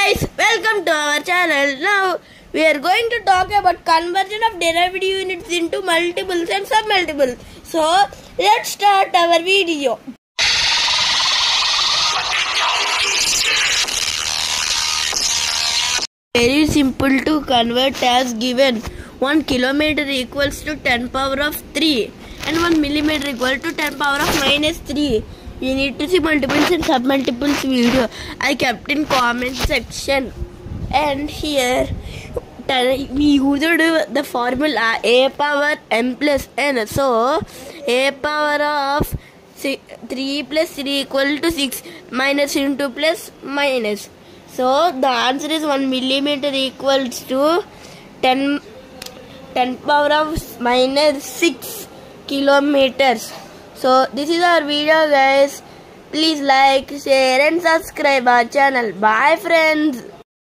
guys, welcome to our channel. Now we are going to talk about conversion of derived units into multiples and submultiples. So let's start our video. Very simple to convert as given. 1 kilometer equals to 10 power of 3 and 1 millimeter equal to 10 power of minus 3. You need to see multiples and submultiples video. I kept in comment section, and here we used the formula a power m plus n. So a power of 3 plus 3 equal to 6 minus into plus minus. So the answer is 1 millimeter equals to 10 power of minus 6 kilometers. So this is our video, guys. Please like, share and subscribe our channel. Bye friends.